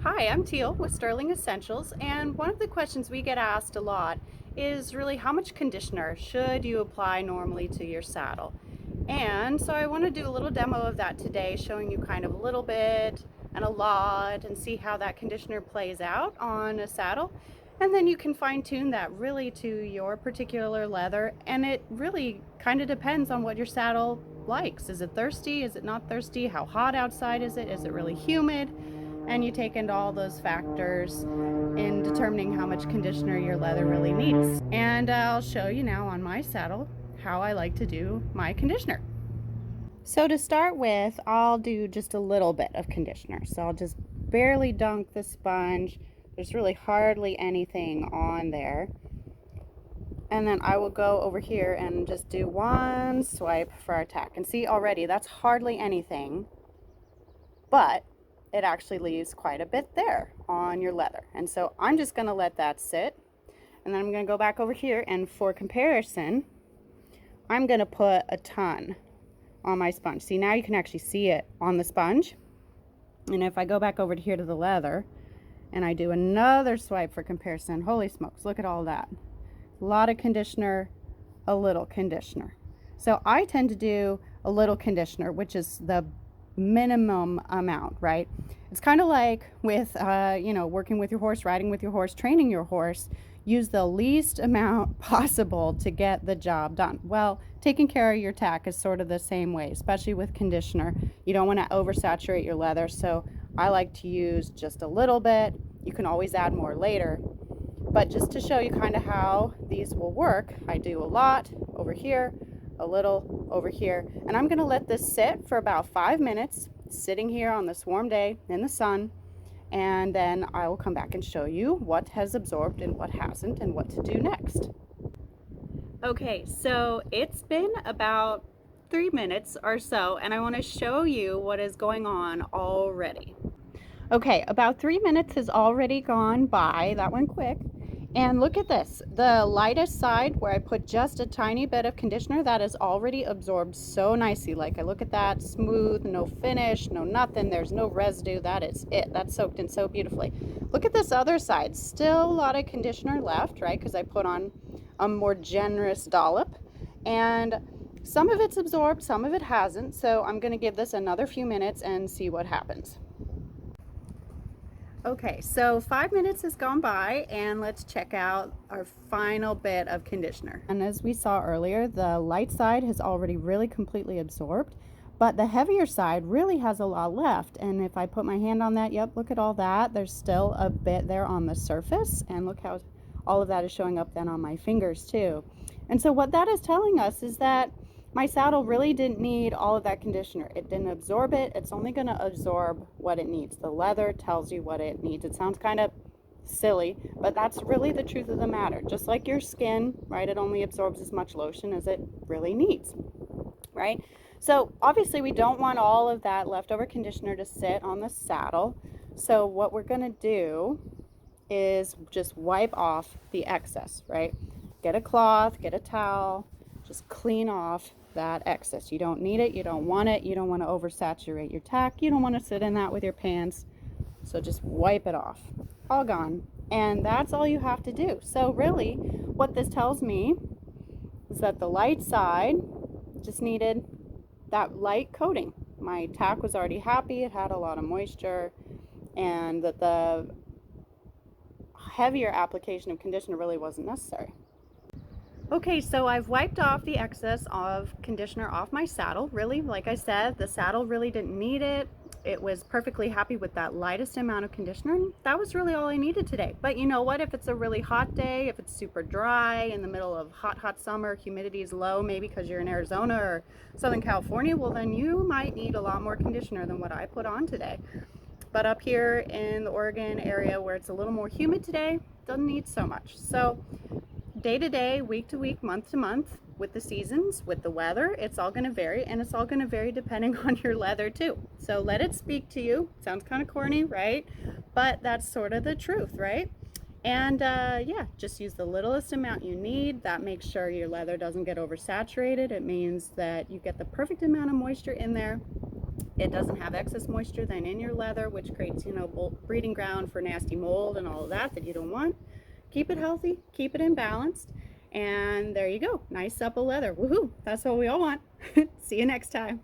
Hi, I'm Teal with Sterling Essentials, and one of the questions we get asked a lot is really how much conditioner should you apply normally to your saddle? And so I want to do a little demo of that today, showing you kind of a little bit and a lot and see how that conditioner plays out on a saddle. And then you can fine tune that really to your particular leather, and it really kind of depends on what your saddle likes. Is it thirsty? Is it not thirsty? How hot outside is it? Is it really humid? And you take into all those factors in determining how much conditioner your leather really needs. And I'll show you now on my saddle how I like to do my conditioner. So to start with, I'll do just a little bit of conditioner. So I'll just barely dunk the sponge. There's really hardly anything on there. And then I will go over here and just do one swipe for our tack. And see, already that's hardly anything, but it actually leaves quite a bit there on your leather. And so I'm just going to let that sit. And then I'm going to go back over here, and for comparison, I'm going to put a ton on my sponge. See, now you can actually see it on the sponge. And if I go back over here to the leather and I do another swipe for comparison, holy smokes, look at all that. A lot of conditioner, a little conditioner. So I tend to do a little conditioner, which is the minimum amount, right? It's kind of like with working with your horse, riding with your horse, training your horse. Use the least amount possible to get the job done. Well, taking care of your tack is sort of the same way, especially with conditioner. You don't want to oversaturate your leather, so I like to use just a little bit. You can always add more later, but just to show you kind of how these will work, I do a lot over here, a little over here, and I'm going to let this sit for about 5 minutes, sitting here on this warm day in the sun, and then I will come back and show you what has absorbed and what hasn't and what to do next. Okay, so it's been about 3 minutes or so, and I want to show you what is going on already. Okay, about 3 minutes has already gone by. That went quick. And look at this, the lightest side where I put just a tiny bit of conditioner, that is already absorbed so nicely. Like, I look at that, smooth, no finish, no nothing, there's no residue. That is it. That's soaked in so beautifully. Look at this other side, still a lot of conditioner left, right? Because I put on a more generous dollop, and some of it's absorbed, some of it hasn't. So I'm going to give this another few minutes and see what happens. Okay, so 5 minutes has gone by, and let's check out our final bit of conditioner. And as we saw earlier, the light side has already really completely absorbed, but the heavier side really has a lot left. And if I put my hand on that, yep, look at all that. There's still a bit there on the surface, and look how all of that is showing up then on my fingers too. And so what that is telling us is that my saddle really didn't need all of that conditioner. It didn't absorb it. It's only going to absorb what it needs. The leather tells you what it needs. It sounds kind of silly, but that's really the truth of the matter. Just like your skin, right? It only absorbs as much lotion as it really needs, right? So obviously we don't want all of that leftover conditioner to sit on the saddle. So what we're going to do is just wipe off the excess, right? Get a cloth, get a towel, just clean off that excess. You don't need it, you don't want it, you don't want to oversaturate your tack, you don't want to sit in that with your pants. So just wipe it off. All gone. And that's all you have to do. So really, what this tells me is that the light side just needed that light coating. My tack was already happy, it had a lot of moisture, and that the heavier application of conditioner really wasn't necessary. Okay, so I've wiped off the excess of conditioner off my saddle. Really, like I said, the saddle really didn't need it. It was perfectly happy with that lightest amount of conditioner, and that was really all I needed today. But you know what? If it's a really hot day, if it's super dry in the middle of hot summer, humidity is low, maybe because you're in Arizona or Southern California, well then you might need a lot more conditioner than what I put on today. But up here in the Oregon area where it's a little more humid today, doesn't need so much. So day to day, week to week, month to month, with the seasons, with the weather, it's all going to vary, and it's all going to vary depending on your leather too. So let it speak to you. Sounds kind of corny, right? But that's sort of the truth, right? And yeah, just use the littlest amount you need. That makes sure your leather doesn't get oversaturated. It means that you get the perfect amount of moisture in there, It doesn't have excess moisture then in your leather, which creates, breeding ground for nasty mold and all of that you don't want. Keep it healthy, keep it imbalanced, and there you go. Nice supple leather. Woohoo! That's what we all want. See you next time.